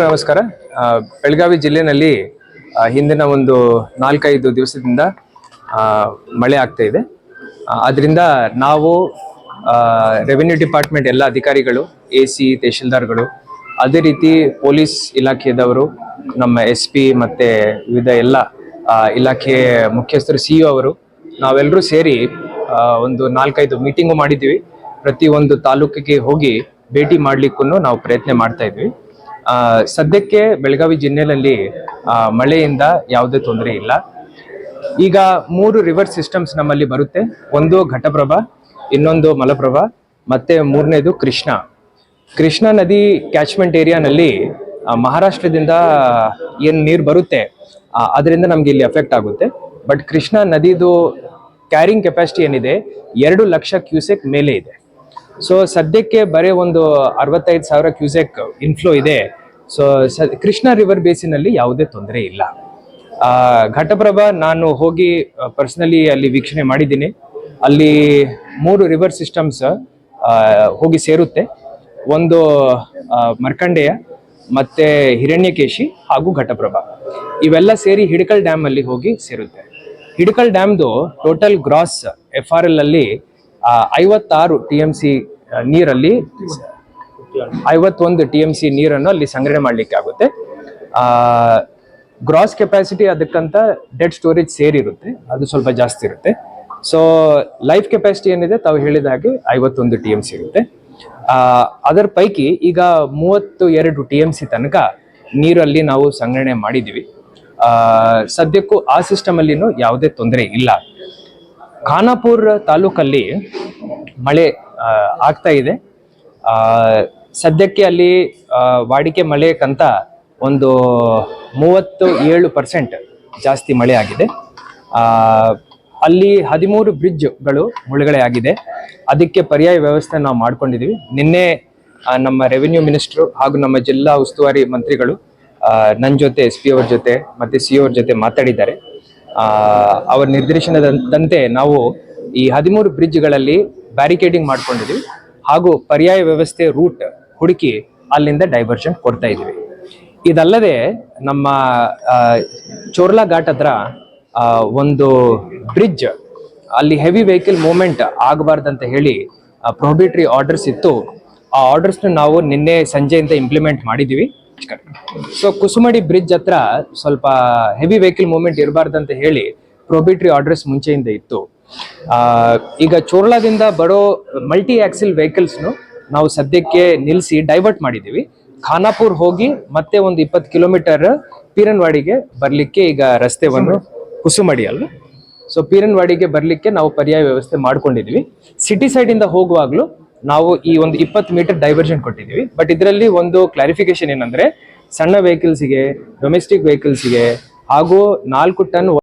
ನಮಸ್ಕಾರ. ಬೆಳಗಾವಿ ಜಿಲ್ಲೆಯಲ್ಲಿ ಹಿಂದಿನ ಒಂದು 4-5 ದಿವಸದಿಂದ ಮಳೆ ಆಗ್ತಾ ಇದೆ. ಅದರಿಂದ ನಾವು ರೆವಿನ್ಯೂ ಡಿಪಾರ್ಟ್ಮೆಂಟ್ ಎಲ್ಲ ಅಧಿಕಾರಿಗಳು, AC ತಹಶೀಲ್ದಾರ್ಗಳು, ಅದೇ ರೀತಿ ಪೊಲೀಸ್ ಇಲಾಖೆಯವರು, ನಮ್ಮ SP ಮತ್ತೆ ವಿವಿಧ ಎಲ್ಲ ಇಲಾಖೆ ಮುಖ್ಯಸ್ಥರು, CO ಅವರು, ನಾವೆಲ್ಲರೂ ಸೇರಿ ಒಂದು 4-5 ಮೀಟಿಂಗು ಮಾಡಿದ್ದೀವಿ. ಪ್ರತಿ ಒಂದು ತಾಲೂಕಿಗೆ ಹೋಗಿ ಭೇಟಿ ಮಾಡ್ಲಿಕ್ಕೂ ನಾವು ಪ್ರಯತ್ನ ಮಾಡ್ತಾ ಇದ್ವಿ. ಸದ್ಯಕ್ಕೆ ಬೆಳಗಾವಿ ಜಿಲ್ಲೆಯಲ್ಲಿ ಮಳೆಯಿಂದ ಯಾವುದೇ ತೊಂದರೆ ಇಲ್ಲ. ಈಗ 3 ರಿವರ್ ಸಿಸ್ಟಮ್ಸ್ ನಮ್ಮಲ್ಲಿ ಬರುತ್ತೆ. ಒಂದು ಘಟಪ್ರಭಾ, ಇನ್ನೊಂದು ಮಲಪ್ರಭಾ, ಮತ್ತೆ 3ನೇದು ಕೃಷ್ಣಾ ನದಿ ಕ್ಯಾಚ್ಮೆಂಟ್ ಏರಿಯಾನಲ್ಲಿ ಮಹಾರಾಷ್ಟ್ರದಿಂದ ಏನು ನೀರು ಬರುತ್ತೆ ಅದರಿಂದ ನಮ್ಗೆ ಇಲ್ಲಿ ಎಫೆಕ್ಟ್ ಆಗುತ್ತೆ. ಬಟ್ ಕೃಷ್ಣಾ ನದಿದು ಕ್ಯಾರಿಂಗ್ ಕೆಪಾಸಿಟಿ ಏನಿದೆ 2 ಲಕ್ಷ ಕ್ಯೂಸೆಕ್ ಮೇಲೆ ಇದೆ. ಸೊ ಸದ್ಯಕ್ಕೆ ಬರೀ ಒಂದು 65,000 ಕ್ಯೂಸೆಕ್ ಇನ್ಫ್ಲೋ ಇದೆ. ಸೊ ಕೃಷ್ಣಾ ರಿವರ್ ಬೇಸಿನಲ್ಲಿ ಯಾವುದೇ ತೊಂದರೆ ಇಲ್ಲ. ಘಟಪ್ರಭಾ ನಾನು ಹೋಗಿ ಪರ್ಸನಲಿ ಅಲ್ಲಿ ವೀಕ್ಷಣೆ ಮಾಡಿದ್ದೀನಿ. ಅಲ್ಲಿ 3 ರಿವರ್ ಸಿಸ್ಟಮ್ಸ್ ಹೋಗಿ ಸೇರುತ್ತೆ. ಒಂದು ಮರ್ಕಂಡೆಯ, ಮತ್ತೆ ಹಿರಣ್ಯಕೇಶಿ ಹಾಗೂ ಘಟಪ್ರಭಾ, ಇವೆಲ್ಲ ಸೇರಿ ಹಿಡಕಲ್ ಡ್ಯಾಮ್ ಅಲ್ಲಿ ಹೋಗಿ ಸೇರುತ್ತೆ. ಹಿಡಕಲ್ ಡ್ಯಾಮ್ದು ಟೋಟಲ್ ಗ್ರಾಸ್ FRL ಅಲ್ಲಿ 56 TMC ನೀರಲ್ಲಿ 51 TMC ನೀರನ್ನು ಅಲ್ಲಿ ಸಂಗ್ರಹಣೆ ಮಾಡ್ಲಿಕ್ಕೆ ಆಗುತ್ತೆ. ಗ್ರಾಸ್ ಕೆಪಾಸಿಟಿ ಅದಕ್ಕಂತ ಡೆಡ್ ಸ್ಟೋರೇಜ್ ಸೇರಿರುತ್ತೆ, ಅದು ಸ್ವಲ್ಪ ಜಾಸ್ತಿ ಇರುತ್ತೆ. ಸೊ ಲೈಫ್ ಕೆಪಾಸಿಟಿ ಏನಿದೆ ತಾವು ಹೇಳಿದ ಹಾಗೆ 51 TMC ಇರುತ್ತೆ. ಅದರ ಪೈಕಿ ಈಗ 32 TMC ತನಕ ನೀರಲ್ಲಿ ನಾವು ಸಂಗ್ರಹಣೆ ಮಾಡಿದ್ದೀವಿ. ಸದ್ಯಕ್ಕೂ ಆ ಸಿಸ್ಟಮ್ ಅಲ್ಲಿನೂ ಯಾವುದೇ ತೊಂದರೆ ಇಲ್ಲ. ಖಾನಾಪುರ ತಾಲೂಕಲ್ಲಿ ಮಳೆ ಆಗ್ತಾ ಇದೆ. ಸದ್ಯಕ್ಕೆ ಅಲ್ಲಿ ವಾಡಿಕೆ ಮಳೆಕಂತ ಒಂದು 37% ಜಾಸ್ತಿ ಮಳೆ ಆಗಿದೆ. ಅಲ್ಲಿ 13 ಬ್ರಿಡ್ಜ್ಗಳು ಮುಳುಗಡೆ ಆಗಿದೆ. ಅದಕ್ಕೆ ಪರ್ಯಾಯ ವ್ಯವಸ್ಥೆ ನಾವು ಮಾಡ್ಕೊಂಡಿದ್ದೀವಿ. ನಿನ್ನೆ ನಮ್ಮ ರೆವಿನ್ಯೂ ಮಿನಿಸ್ಟ್ರು ಹಾಗೂ ನಮ್ಮ ಜಿಲ್ಲಾ ಉಸ್ತುವಾರಿ ಮಂತ್ರಿಗಳು ನನ್ನ ಜೊತೆ, SP ಅವ್ರ ಜೊತೆ ಮತ್ತೆ CO ಅವ್ರ ಜೊತೆ ಮಾತಾಡಿದ್ದಾರೆ. ಅವರ ನಿರ್ದೇಶನದಂತೆ ನಾವು ಈ 13 ಬ್ರಿಡ್ಜ್ಗಳಲ್ಲಿ ಬ್ಯಾರಿಕೇಡಿಂಗ್ ಮಾಡ್ಕೊಂಡಿದ್ದೀವಿ ಹಾಗೂ ಪರ್ಯಾಯ ವ್ಯವಸ್ಥೆ ರೂಟ್ ಹುಡುಕಿ ಅಲ್ಲಿಂದ ಡೈವರ್ಷನ್ ಕೊಡ್ತಾ ಇದ್ದೀವಿ. ಇದಲ್ಲದೆ ನಮ್ಮ ಚೋರ್ಲಾ ಘಾಟ್ ಹತ್ರ ಒಂದು ಬ್ರಿಡ್ಜ್, ಅಲ್ಲಿ ಹೆವಿ ವೆಹಿಕಲ್ ಮೂವ್ಮೆಂಟ್ ಆಗಬಾರ್ದಂತ ಹೇಳಿ ಪ್ರೊಹಿಬಿಟರಿ ಆರ್ಡರ್ಸ್ ಇತ್ತು. ಆ ಆರ್ಡರ್ಸ್ನ ನಾವು ನಿನ್ನೆ ಸಂಜೆಯಿಂದ ಇಂಪ್ಲಿಮೆಂಟ್ ಮಾಡಿದ್ದೀವಿ. ಸೊ ಕುಸುಮಡಿ ಬ್ರಿಡ್ಜ್ ಹತ್ರ ಸ್ವಲ್ಪ ಹೆವಿ ವೆಹಿಕಲ್ ಮೂವ್ಮೆಂಟ್ ಇರಬಾರ್ದಂತ ಹೇಳಿ ಪ್ರೊಹಿಬಿಟರಿ ಆರ್ಡರ್ಸ್ ಮುಂಚೆಯಿಂದ ಇತ್ತು. ಈಗ ಚೋರ್ಲಾದಿಂದ ಬರೋ ಮಲ್ಟಿ ಆಕ್ಸಿಲ್ ವೆಹಿಕಲ್ಸ್ನು ನಾವು ಸದ್ಯಕ್ಕೆ ನಿಲ್ಲಿಸಿ ಡೈವರ್ಟ್ ಮಾಡಿದ್ದೀವಿ. ಖಾನಾಪುರ್ ಹೋಗಿ ಮತ್ತೆ ಒಂದು 20 ಕಿಲೋಮೀಟರ್ ಪೀರನ್ವಾಡಿಗೆ ಬರಲಿಕ್ಕೆ ಈಗ ರಸ್ತೆವನ್ನು, ಕುಸುಮಡಿ ಅಲ್ಲ, ಸೊ ಪೀರನ್ವಾಡಿಗೆ ಬರಲಿಕ್ಕೆ ನಾವು ಪರ್ಯಾಯ ವ್ಯವಸ್ಥೆ ಮಾಡ್ಕೊಂಡಿದ್ದೀವಿ. ಸಿಟಿ ಸೈಡಿಂದ ಹೋಗುವಾಗಲೂ ನಾವು ಈ ಒಂದು 20 ಮೀಟರ್ ಡೈವರ್ಷನ್ ಕೊಟ್ಟಿದ್ದೀವಿ. ಬಟ್ ಇದರಲ್ಲಿ ಒಂದು ಕ್ಲಾರಿಫಿಕೇಶನ್ ಏನಂದ್ರೆ, ಸಣ್ಣ ವೆಹಿಕಲ್ಸ್ಗೆ, ಡೊಮೆಸ್ಟಿಕ್ ವೆಹಿಕಲ್ಸ್ಗೆ ಹಾಗೂ 4 ಟನ್